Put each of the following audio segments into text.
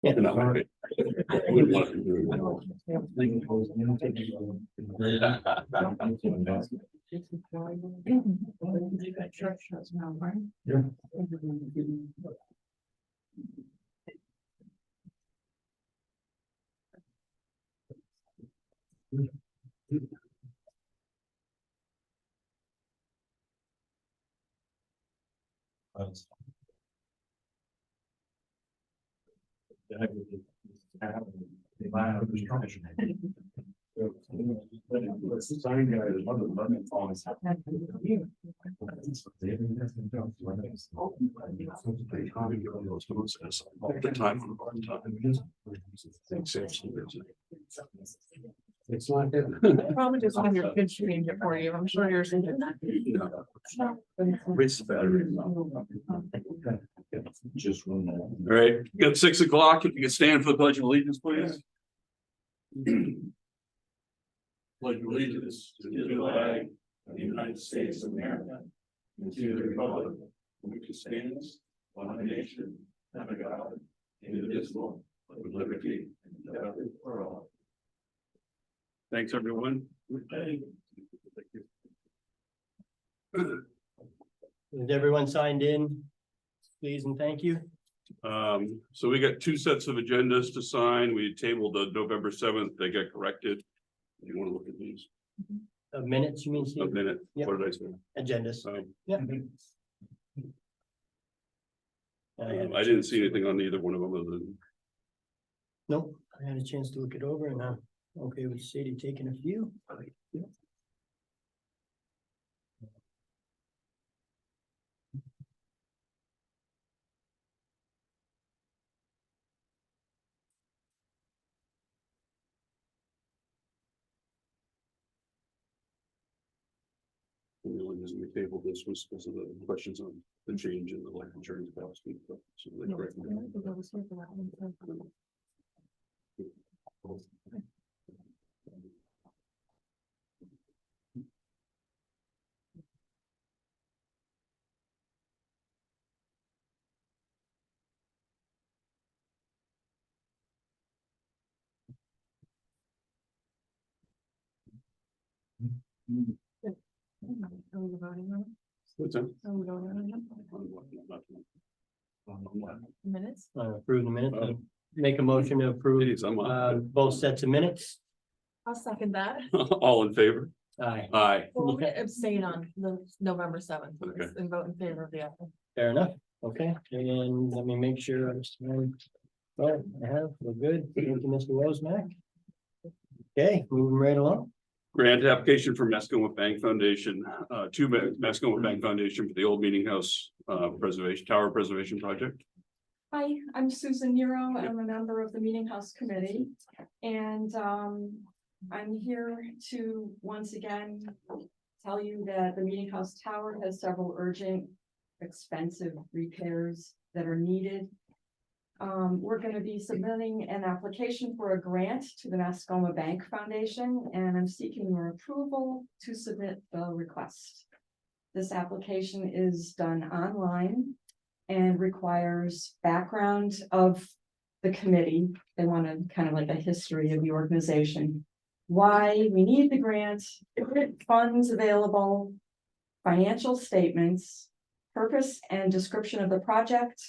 Yeah. You're not my favorite. I wouldn't want to do It's not that. Probably just have your kids change it for you. I'm sure yours is that. Raise the battery. Just one. All right, got 6 o'clock. If you could stand for the Pledge of Allegiance, please. Pledge of allegiance to the flag of the United States of America and to the republic for which it stands, one nation, under God, indivisible, with liberty and justice for all. Thanks, everyone. Is everyone signed in? Please and thank you. So we got 2 sets of agendas to sign. We tabled the November 7th. They got corrected. You want to look at these? Minutes, you mean, A Steve? minute. Yep. What did I say? Agendas. Yeah. I didn't see anything on either one of them other than. Nope, I had a chance to look it over and okay with Sadie taking a few. The only reason we tabled this was because of the questions on the change in the life insurance policy. So they corrected it. Are we voting on it? What's that? Are we voting on it? Minutes? Approve the minutes. Make a motion to approve Jeez, I'm on. both sets of minutes. I'll second that. All in favor? Aye, Aye. Well, we're gonna abstain on the November 7th Okay. and vote in favor of the other. fair enough. Okay, and let me make sure I'm. Oh, I have, we're good. Thank you, Mr. Roseback. Okay, moving right along. Grant application for Mascoma Bank Foundation, to Mascoma Bank Foundation for the old meeting house, preservation, tower preservation project. Hi, I'm Susan Nero. I'm a member of the Meeting House Committee. And I'm here to once again tell you that the Meeting House Tower has several urgent, expensive repairs that are needed. We're going to be submitting an application for a grant to the Mascoma Bank Foundation, and I'm seeking your approval to submit the request. This application is done online and requires background of the committee. They want to kind of like a history of the organization, why we need the grant, funds available, financial statements, purpose and description of the project,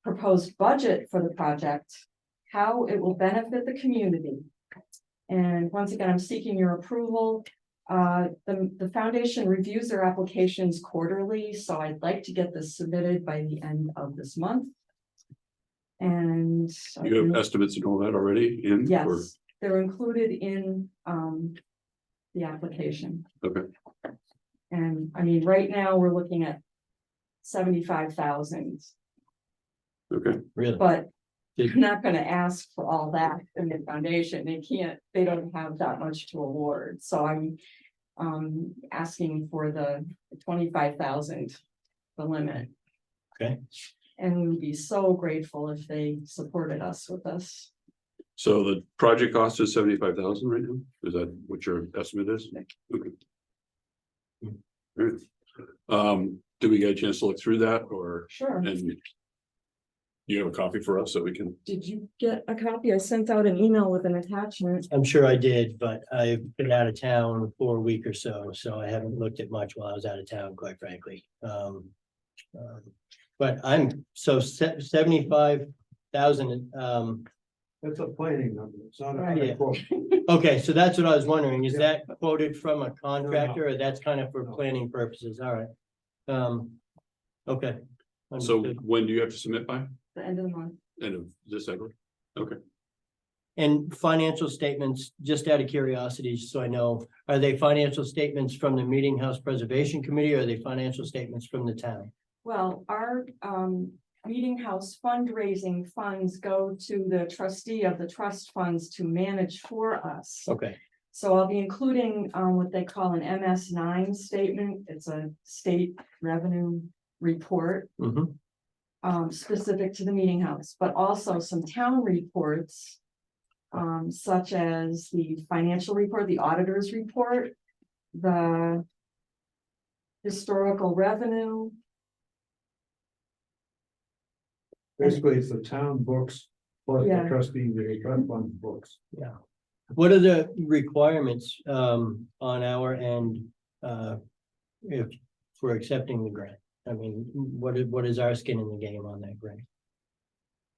proposed budget for the project, how it will benefit the community. And once again, I'm seeking your approval. The foundation reviews their applications quarterly, so I'd like to get this submitted by the end of this month. And You have estimates and all that already in? yes, or- they're included in the application. Okay. And I mean, right now, we're looking at 75,000, Okay, Really? but you're not gonna ask for all that in the foundation. They don't have that much to award, so I'm asking for the 25,000, the limit. Okay. And we'd be so grateful if they supported us with this. so the project cost is 75,000 right now? Is that what your estimate is? Okay. All right. Do we get a chance to look through that or, Sure. and You have a copy for us that we can, Did you get a copy? I sent out an email with an attachment. I'm sure I did, but I've been out of town for a week or so, so I haven't looked at much while I was out of town, quite frankly. But I'm, so 75,000, That's a planning number, it's not a. Right. quote. okay, so that's what I was wondering, is Yeah. that quoted from a contractor, or that's kind of for No. planning purposes, all right? Okay. so Understood. when do you have to submit by? The end of the month. End of December? Okay, And financial statements, just out of curiosity, so I know, are they financial statements from the Meeting House Preservation Committee, or are they financial statements from the town? Well, our meeting house fundraising funds go to the trustee of the trust funds to manage for us. Okay, So I'll be including what they call an MS9 statement. It's a state revenue report mhm, specific to the meeting house, but also some town reports. Such as the financial report, the auditor's report, the historical revenue. Basically, it's the town books plus the Yeah. trustees, the trust fund books. yeah. What are the requirements on our end if for accepting the grant? I mean, what is our skin in the game on that grant?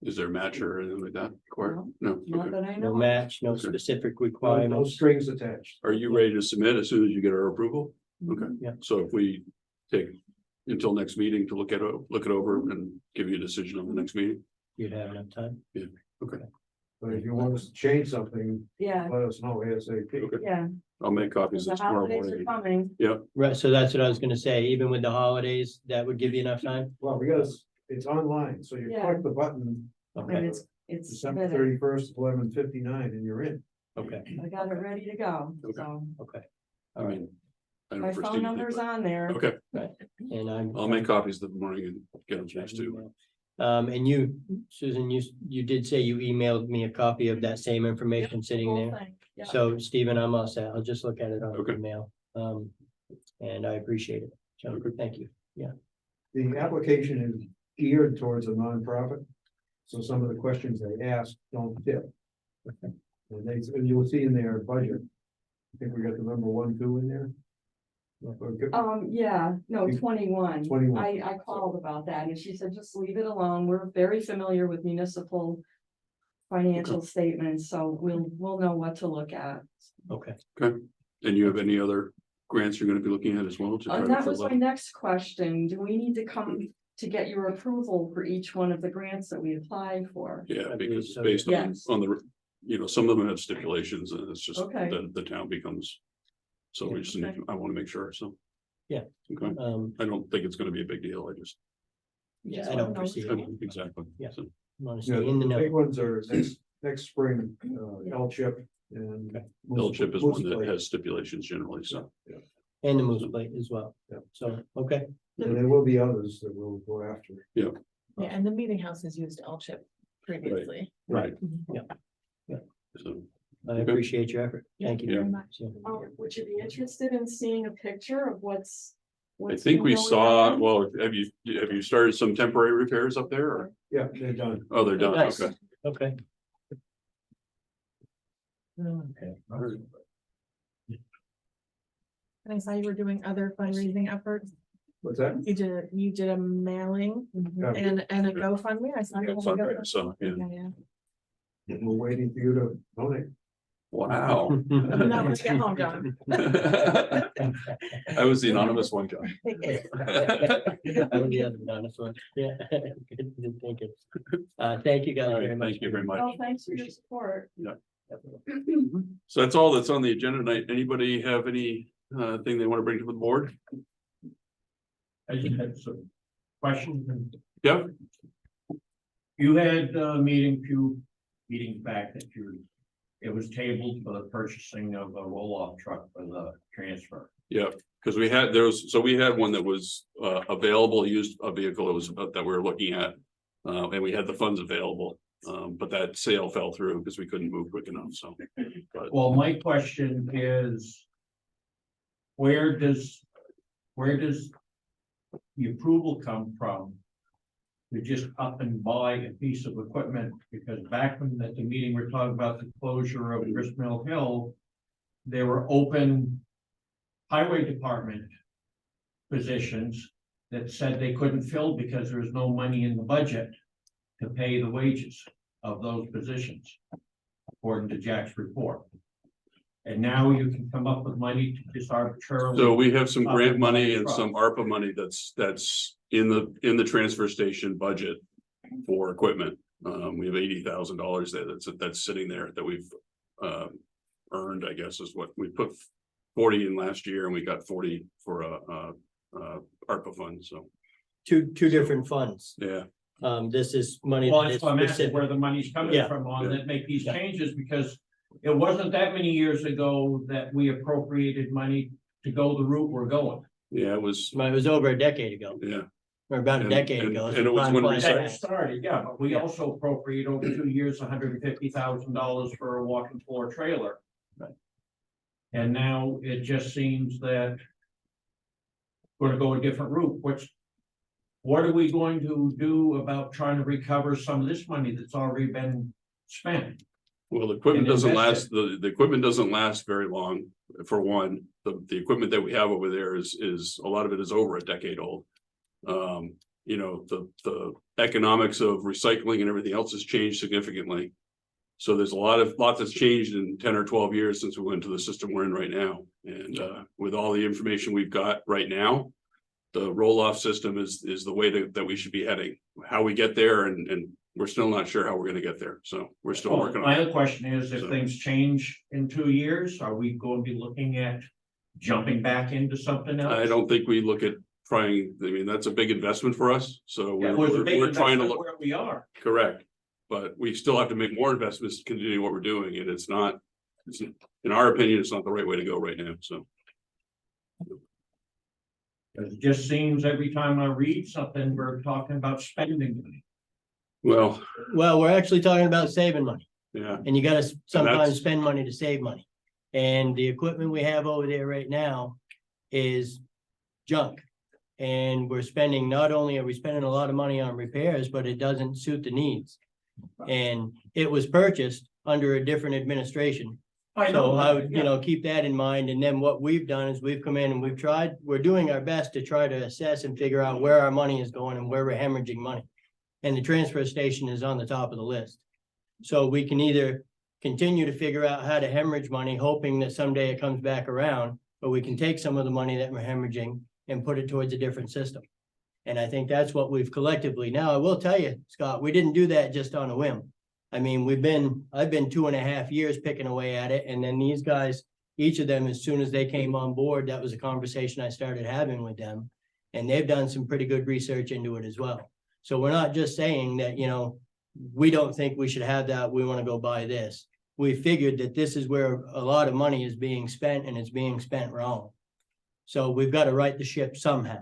is there a match or anything like that? Corey? No, Not okay. that I No know. match, no Okay. specific No requirements? strings attached. Are you ready to submit as soon as you get our approval? Okay. Yeah. So if we take until next meeting to look it over and give you a decision on the next meeting? You'd have enough time? But if you want us to change something, Yeah, let us know ASAP. Okay, yeah. I'll make copies The of tomorrow holidays are morning. coming. Right, so that's what I was gonna say, even with the holidays, that would give you enough time? Well, because it's online, so you Yeah. click the button, And Okay, it's December submitted. 31st, 11:59, and you're in. okay, I got it ready to go. Okay. So okay. I All right, mean. I my don't foresee phone anything, number's but- on there. Okay, and I'm. I'll make copies in the morning and get them to us too. And you, Susan, you did say you emailed me a copy of that same information sitting Whole there. thing. Yeah. So Stephen, I'm all set. I'll just look at it on Okay. email. And I appreciate it. So, Okay. thank you. The application is geared towards a nonprofit. So some of the questions they ask don't fit. And and you'll see in their budget. I think we got the number 1, 2 in there. Yeah, no, 21. 21. I called about that and she said, just leave it alone. We're very familiar with municipal financial statements, so we'll know what to look at. Okay, And you have any other grants you're gonna be looking at as well? to try to That was fill my out? next question. Do we need to come to get your approval for each one of the grants that we apply for? Yeah, I believe because it's so. based Yes. on the, some of them have stipulations and it's just Okay. the town becomes. So we just, Okay. I wanna make sure, so. Yeah. Okay, I don't think it's gonna be a big deal, I just. yeah, Just I wanna don't know foresee what's it. Exactly. Yeah. So, Want to Yeah, stay in the the big know. ones are next spring, L-chip and. L-chip is one that Moose has stipulations generally, so. And the moose plate as well. Yeah. So, okay, Plate. And there will be others that we'll go after. Yeah, and the meeting house has used L-chip previously. right. So, I Okay. appreciate your effort. Thank you Yeah. very much. Would you be interested in seeing a picture of what's? I think we saw, well, have you started some temporary repairs up there or? Yeah, they're done. Oh, they're done, Nice. okay. Okay. Okay. And I saw you were doing other fundraising efforts. What's that? You did a mailing Yeah. and a GoFundMe. I saw you. Yeah, had a fundraiser, GoFundMe. so, yeah. Yeah, yeah. We're waiting for you to donate. Wow. Not much to get home, John. I was the anonymous one, John. I would be the honest one. Yeah. Good thinking. Thank you guys All right, very much. thank you very much. Oh, thanks for your support. So that's all that's on the agenda tonight. Anybody have any thing they want to bring to the board? I just had some questions. Yeah, You had a few meetings back that it was tabled for the purchasing of a roll-off truck for the transfer. yeah, because we had one that was available, used a vehicle that was that we were looking at. And we had the funds available, but that sale fell through because we couldn't move quick enough, so. But Well, my question is, where does the approval come from to just up and buy a piece of equipment, because back when at the meeting, we're talking about the closure of Grist Mill Hill, there were open highway department positions that said they couldn't fill because there was no money in the budget to pay the wages of those positions, according to Jack's report. And now you can come up with money to just arbitrarily. So we have some grant Up money and and truck. some ARPA money that's in the transfer station budget for equipment. We have $80,000 there that's sitting there that we've earned, I guess, is what we put 40 in last year, and we got 40 for ARPA fund, so, Two different funds. yeah. This is money. Well, that that's is what I'm asking, specific. where the money's coming Yeah. from on that make these Yeah. changes, because it wasn't that many years ago that we appropriated money to go the route we're going. Yeah, it was, Well, it was over a decade ago, yeah, or about a And- decade and- ago. and so it was time when flies recyc- That fast. started, yeah, but we Yeah. also appropriate over 2 years, $150,000 for a walking floor trailer. Right. And now it just seems that we're gonna go a different route, what are we going to do about trying to recover some of this money that's already been spent? well, the equipment And doesn't invest last, the equipment doesn't last very long, for one. The equipment that we have over there is, a lot of it is over a decade old. You know, the economics of recycling and everything else has changed significantly. So there's a lot that's changed in 10 or 12 years since we went to the system we're in right now. And with all the information we've got right now, the roll-off system is the way that we should be heading. How we get there, and we're still not sure how we're gonna get there, so we're still Well, working on my it. other question is, if So- things change in 2 years, are we going to be looking at jumping back into something else? I don't think we look at trying, I mean, that's a big investment for us, so Yeah, it was a big we're trying to investment look, where we are. correct. But we still have to make more investments to continue what we're doing, and it's not, in our opinion, it's not the right way to go right now, so. It just seems every time I read something, we're talking about spending money. Well, Well, we're actually talking about saving money, yeah, and you gotta sometimes that's- spend money to save money. And the equipment we have over there right now is junk. And we're spending, not only are we spending a lot of money on repairs, but it doesn't suit the needs. And it was purchased under a different administration. So I would, keep that in mind. And then what we've done is we've come in and we're doing our best to try to assess and figure out where our money is going and where we're hemorrhaging money. And the transfer station is on the top of the list. So we can either continue to figure out how to hemorrhage money, hoping that someday it comes back around, or we can take some of the money that we're hemorrhaging and put it towards a different system. And I think that's what we've collectively, now I will tell you, Scott, we didn't do that just on a whim. I mean, I've been 2.5 years picking away at it, and then these guys, each of them, as soon as they came on board, that was a conversation I started having with them. And they've done some pretty good research into it as well. So we're not just saying that, we don't think we should have that, we want to go buy this. We figured that this is where a lot of money is being spent, and it's being spent wrong. So we've got to right the ship somehow.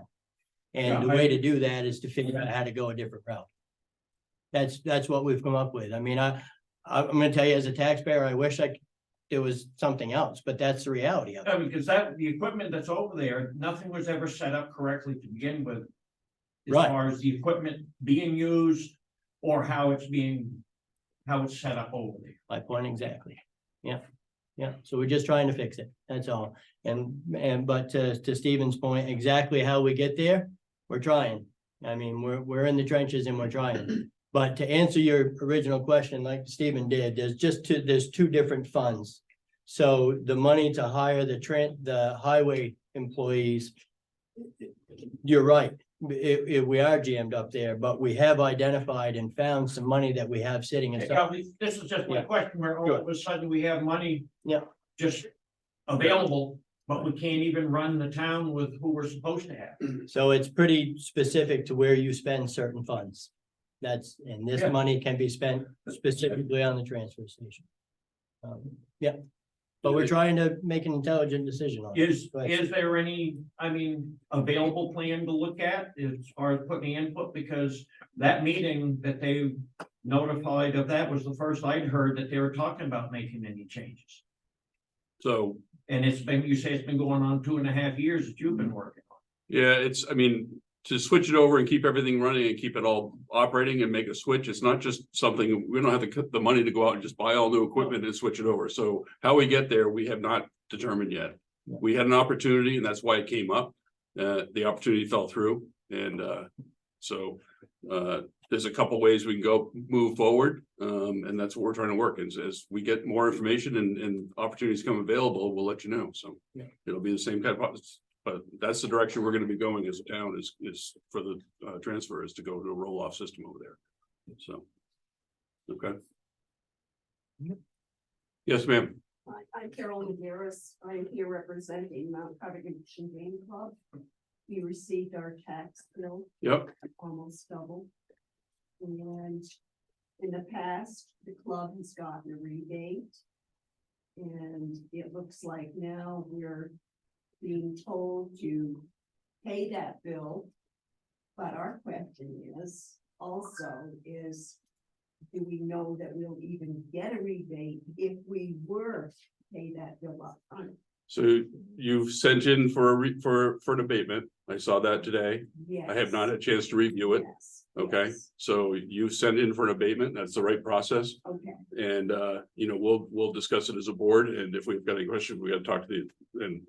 And the Yeah, way to do that is to figure out how to go a different route. That's what we've come up with. I mean, I'm gonna tell you, as a taxpayer, I wish there was something else, but that's the reality of it. Yeah, because the equipment that's over there, nothing was ever set up correctly to begin with. As Right. far as the equipment being used or how it's set up over there. My point exactly. Yeah. Yeah, so we're just trying to fix it. That's all. But to Stephen's point, exactly how we get there, we're trying. I mean, we're in the trenches and we're trying. But to answer your original question, like Stephen did, there's two different funds. So the money to hire the highway employees, you're right. We are jammed up there, but we have identified and found some money that we have sitting and stuff. This is just my Yeah. question, where all of a sudden we have money. Yeah. Just available, but we can't even run the town with who we're supposed to have. So it's pretty specific to where you spend certain funds. And this Yeah. money can be spent specifically on the transfer station. Yeah, but we're trying to make an intelligent decision on it. Is Go ahead. there any, available plan to look at as far as putting input, because that meeting that they notified of that was the first I'd heard that they were talking about making any changes. so, And you say it's been going on 2.5 years that you've been working on. yeah, I mean, to switch it over and keep everything running and keep it all operating and make a switch. It's not just something, we don't have the money to go out and just buy all new equipment and switch it over. So how we get there, we have not determined yet. We had an opportunity and that's why it came up. The opportunity fell through and there's a couple ways we can move forward. And that's what we're trying to work. As we get more information and opportunities come available, we'll let you know. So Yeah. it'll be the same kind of, but that's the direction we're gonna be going as a town is for the transfer is to go to a roll-off system over there. So. Okay. Yes, ma'am. Hi, I'm Carolyn Garris. I'm here representing Mount Congregation Game Club. We received our tax bill, Yep. almost double. And in the past, the club has gotten a rebate. And it looks like now we're being told to pay that bill. But our question is do we know that we'll even get a rebate if we were to pay that bill up front? So you've sent in for an abatement. I saw that today. Yes. I have not had a chance to review it. Yes, Okay, yes. so you sent in for an abatement. That's the right process. Okay, And we'll discuss it as a board. And if we've got any questions, we got to talk to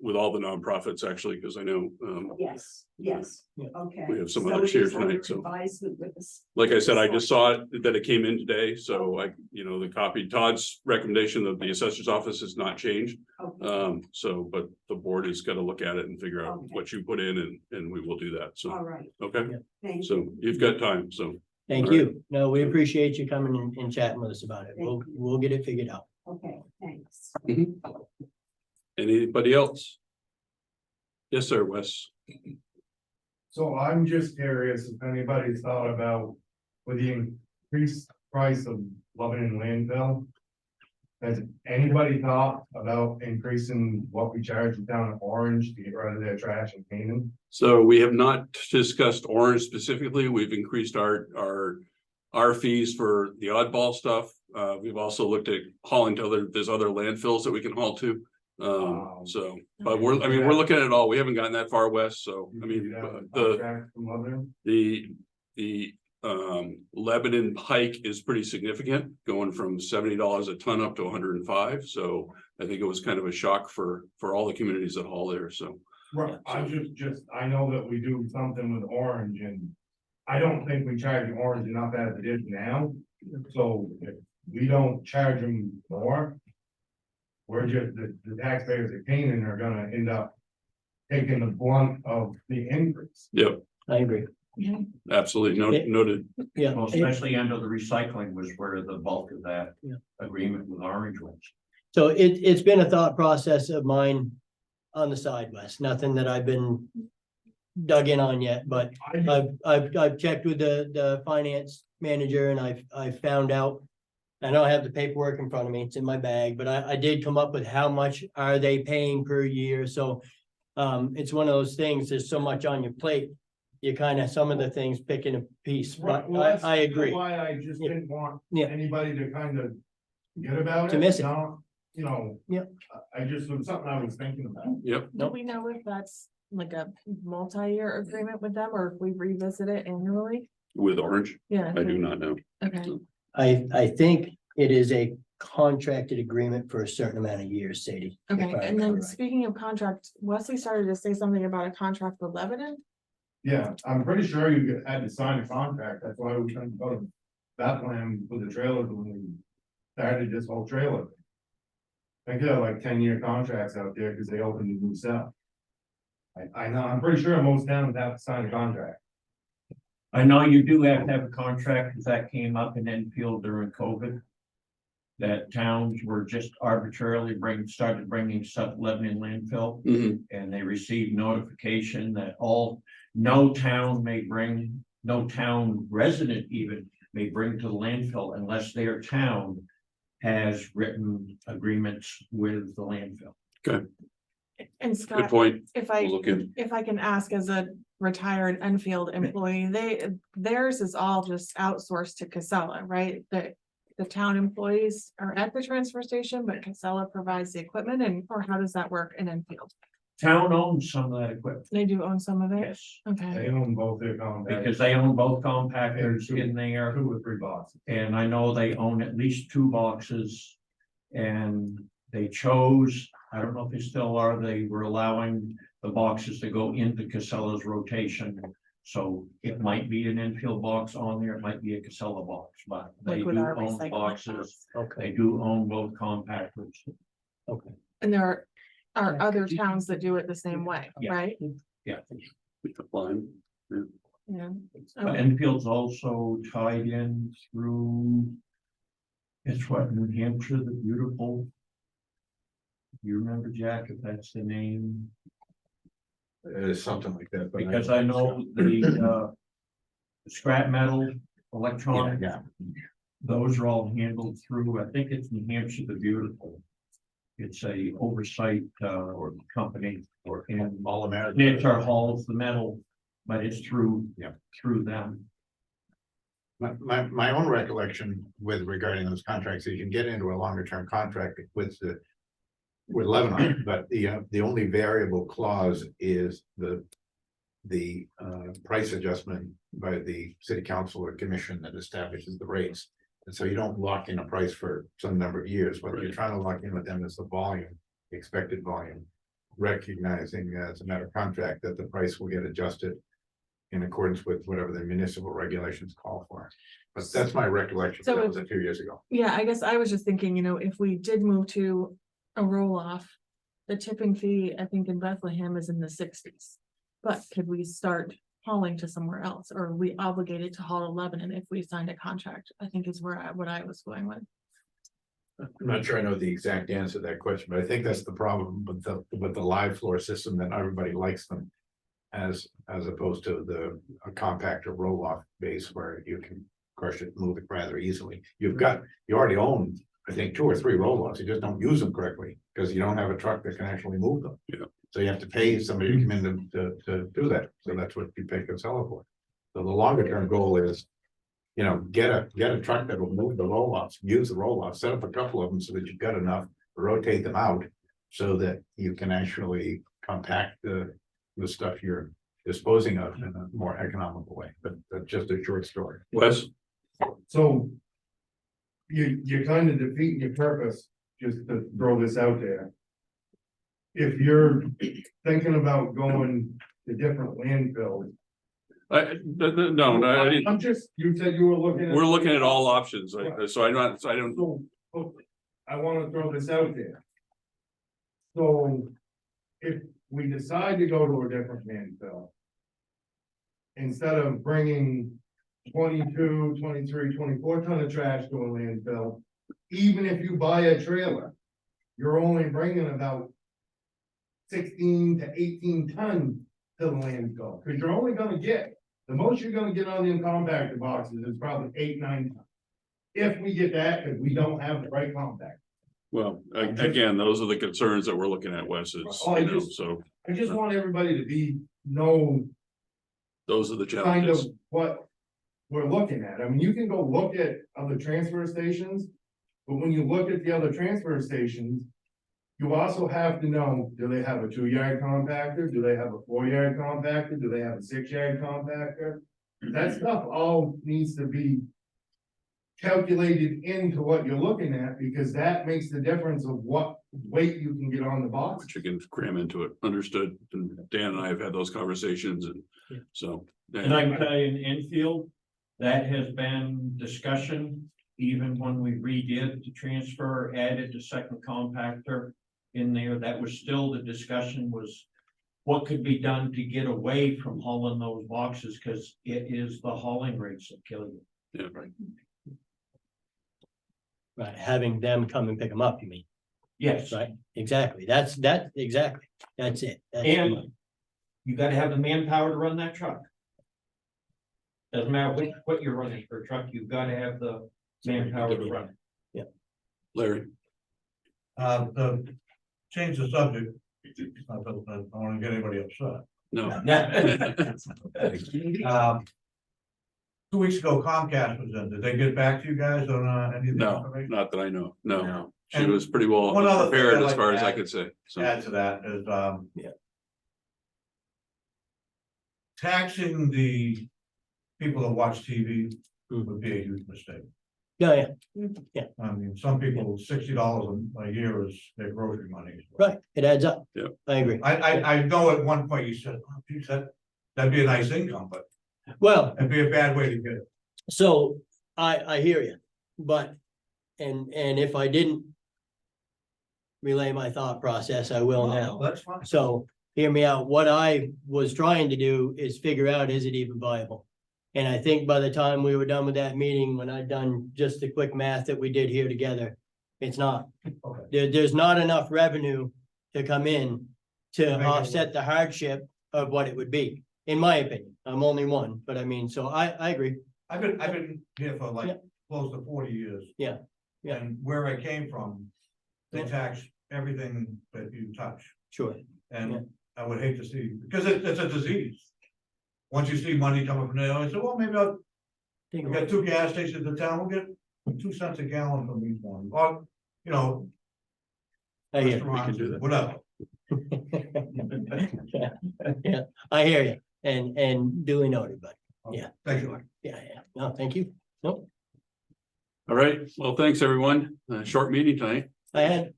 with all the nonprofits actually, because I know yes, yes, Yeah. okay. We have some So others it here is under tonight, so. advisement with this. like I said, I just saw it that it came in today. So the copy, Todd's recommendation of the assessor's office has not changed. Okay, But the board has got to look at it and figure out Okay. what you put in and we will do that. So, all right, okay, thank you. so you've got time, so. Thank All right. you. No, we appreciate you coming and chatting with us about it. We'll get it figured out. Okay, thanks. Anybody else? Yes, sir, Wes. So I'm just curious if anybody's thought about with the increased price of Lebanon landfill. Has anybody thought about increasing what we charge down at Orange to get rid of their trash and cleaning? So we have not discussed Orange specifically. We've increased our fees for the oddball stuff. We've also looked at hauling to there's other landfills that we can haul to. But we're looking at it all. We haven't gotten that far west, so I mean, You have a the contract from Lebanon? the Lebanon hike is pretty significant, going from $70 a ton up to 105. So I think it was kind of a shock for all the communities that haul there, so. Right, I I know that we do something with Orange and I don't think we charge Orange enough as it is now. So if we don't charge them more, we're just, the taxpayers at Canaan are gonna end up taking the blunt of the increase. Yep, I agree. absolutely. Noted. Yeah. Well, especially under the recycling was where the bulk of that Yeah. agreement with Orange was. So it's been a thought process of mine on the side, Wes. Nothing that I've been dug in on yet, but I've checked with the finance manager and I've found out. I don't have the paperwork in front of me, it's in my bag, but I did come up with how much are they paying per year, so. It's one of those things, there's so much on your plate. You kind of, some of the things picking a piece, but I agree. Why I just didn't want Yeah. anybody to kind of get about it. To miss it. not, Yep. I just, it was something I was thinking about. Yep. Do we know if that's like a multi-year agreement with them or if we revisit it annually? With Orange, Yeah. I do not know. Okay, I think it is a contracted agreement for a certain amount of years, Sadie. if okay. I'm And then correct. speaking of contract, Wesley started to say something about a contract with Lebanon. Yeah, I'm pretty sure you had to sign a contract. That's why we couldn't go to Bethlehem with the trailers when we started this whole trailer. I think there are like 10-year contracts out there because they opened a new cell. I know, I'm pretty sure most towns have to sign a contract. I know you do have to have a contract, because that came up in Enfield during COVID. That towns were just arbitrarily started bringing stuff Lebanon landfill, Mhm. and they received notification that no town resident even may bring to the landfill unless their town has written agreements with the landfill. And Good Scott, point. if We'll look in. I can ask as a retired Enfield employee, theirs is all just outsourced to Casella, right? The town employees are at the transfer station, but Casella provides the equipment or how does that work in Enfield? Town owns some of that equipment, They do own some of it, yes, okay. They own both their compactors. because they own both compactors in there. 2 or 3 boxes. And I know they own at least 2 boxes. And they chose, I don't know if they still are, they were allowing the boxes to go into Casella's rotation. So it might be an infield box on there, it might be a Casella box, but they Like with do our own recycling boxes. Okay, They do own both compactors. okay. And there are other towns that do it the same way, Yeah. right? Yeah. Yeah. But Enfield's also tied in through. It's what, New Hampshire, the beautiful. You remember, Jack, if that's the name? Something like that. but Because I know the scrap metal, electronic. Yeah, Those are all handled through, I think it's New Hampshire, the beautiful. It's a oversight or company or in All American. Nature hauls the metal, but it's through. Yeah. Through them. My own recollection with regarding those contracts, is you can get into a longer term contract with Lebanon, but the only variable clause is the price adjustment by the city council or commission that establishes the rates. And so you don't lock in a price for some number of years. What you're trying to lock in with them is the volume, the expected volume, recognizing as a matter of contract that the price will get adjusted in accordance with whatever the municipal regulations call for. But that's my recollection. So That was if- a few years ago. Yeah, I guess I was just thinking, if we did move to a roll off. The tipping fee, I think in Bethlehem is in the 60s. But could we start hauling to somewhere else, or are we obligated to haul to Lebanon if we signed a contract? I think is what I was going with. I'm not sure I know the exact answer to that question, but I think that's the problem with the live floor system, that everybody likes them. As opposed to a compactor roll-off base where you can crush it, move it rather easily. You already own, I think, 2 or 3 roll-offs, you just don't use them correctly, because you don't have a truck that can actually move them. Yeah. So you have to pay somebody to come in to do that, so that's what you pay Casella for. So the longer term goal is, get a truck that will move the roll-offs, use the roll-offs, set up a couple of them so that you've got enough, rotate them out. So that you can actually compact the stuff you're disposing of in a more economical way, but that's just a short story. Wes, So. You're kind of defeating your purpose, just to throw this out there. If you're thinking about going to different landfills. no, I didn't, I'm just, you said you were looking. we're looking at all options, so I don't, So, I wanna throw this out there. So, if we decide to go to a different landfill. Instead of bringing 22, 23, 24 ton of trash to a landfill, even if you buy a trailer. You're only bringing about 16 to 18 ton to the landfill, cause you're only gonna get, the most you're gonna get on them compactor boxes is probably 8, 9 ton. If we get that, cause we don't have the right compact. well, again, those are the concerns that we're looking at, Wes, is, so I just want everybody to know those are the kind of challenges. what we're looking at. I mean, you can go look at other transfer stations. But when you look at the other transfer stations, you also have to know, do they have a 2-yard compactor? Do they have a 4-yard compactor? Do they have a 6-yard compactor? That stuff all needs to be calculated into what you're looking at, because that makes the difference of what weight you can get on the box. Which you can cram into it, understood, and Dan and I have had those conversations, and Yeah. so. And I can tell you in Enfield, that has been discussion, even when we redid the transfer, added the second compactor in there, that was still the discussion was what could be done to get away from hauling those boxes, because it is the hauling rates that kill you. Yeah, right. Right, having them come and pick them up, you mean, Yes, right? Exactly, that's it. That's and you gotta have the manpower to run that truck. Doesn't matter what you're running for a truck, you've gotta have the manpower to run it. Larry, Change the subject. I don't wanna get anybody upset. no, 2 weeks ago Comcast was in, did they get back to you guys on anything? no, not that I know, no. No. She was pretty well One other thing prepared I'd as like far to as I add- could say, so. Add to that is, Yeah. taxing the people that watch TV Hmm. would be a huge mistake. Yeah, yeah, I mean, some people, $60 a year is their grocery money. right, it adds up. Yeah. I agree. I know at one point you said, oh, geez, that'd be a nice income, but Well, it'd be a bad way to get it. so I hear you, but, and if I didn't relay my thought process, I will now. That's fine. So hear me out. What I was trying to do is figure out, is it even viable? And I think by the time we were done with that meeting, when I'd done just the quick math that we did here together, it's not. Okay. There's not enough revenue to come in to Make it offset the hardship of what it would be, in my opinion. I'm only one, but I mean, so I agree. I've been here for Yeah. like close to 40 years. Yeah, yeah. And where I came from, they tax everything that you touch. Sure. Yeah. And I would hate to see, because it's a disease. Once you see money coming from there, I say, well, maybe I'll, Take a we got 2 gas stations in town, we'll get 2 cents a gallon from each one, or, you know, I hear. restaurants, do that. whatever. Yeah, I hear you, and duly noted, but Yeah. Thank you. yeah, no, thank you. Nope, All right, well, thanks, everyone. Short meeting tonight. I had,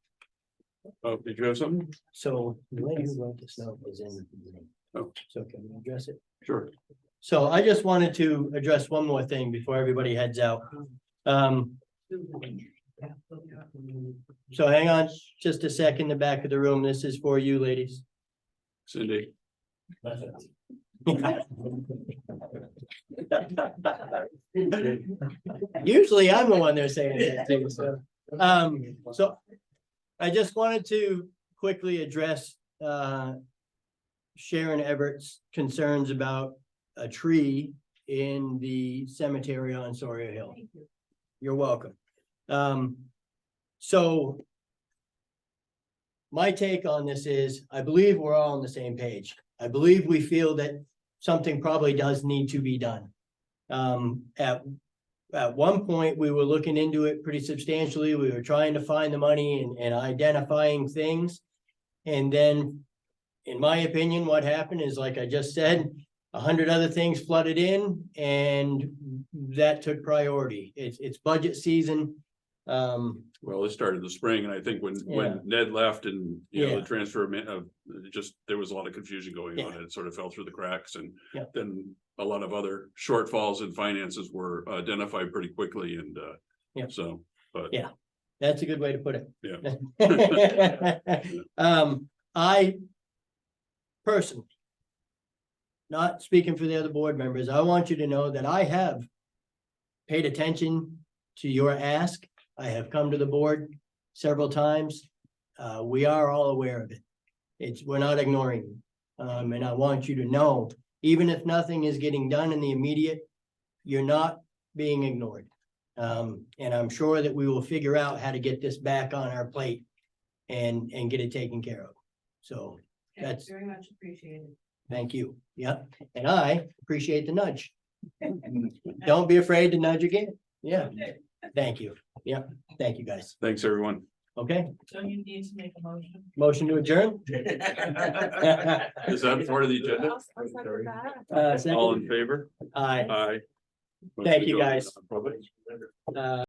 Oh, did you have something? so the lady who wrote this note was in. the room. Oh. So can we address it? Sure. So I just wanted to address one more thing before everybody heads out. So hang on just a sec in the back of the room. This is for you, ladies. Cindy. Usually I'm the one they're saying that to, so. So I just wanted to quickly address Sharon Everett's concerns about a tree in the cemetery on Sawyer Hill. You're welcome. So my take on this is, I believe we're all on the same page. I believe we feel that something probably does need to be done. At one point, we were looking into it pretty substantially. We were trying to find the money and identifying things. And then, in my opinion, what happened is, like I just said, 100 other things flooded in and that took priority. It's budget season. Well, it started in the spring, and I think Yeah. when Ned left and, you know, Yeah. the transfer of, just, there was a lot of confusion going on, Yeah. and it sort of fell through the cracks, and Yeah. then a lot of other shortfalls in finances were identified pretty quickly, and Yeah. so, but. Yeah. That's a good way to put it. Yeah. I personally, not speaking for the other board members, I want you to know that I have paid attention to your ask. I have come to the board several times. We are all aware of it. We're not ignoring you. And I want you to know, even if nothing is getting done in the immediate, you're not being ignored. And I'm sure that we will figure out how to get this back on our plate and get it taken care of. So that's, Very much appreciated. thank you. Yep. And I appreciate the nudge. Don't be afraid to nudge again. Yeah. Thank you. Yep. Thank you, guys. Thanks, everyone. Okay, So you need to make a motion. motion to adjourn. Is that part of the agenda? I'll second that. Second. All in favor? Aye. Aye. Thank you, guys. Public.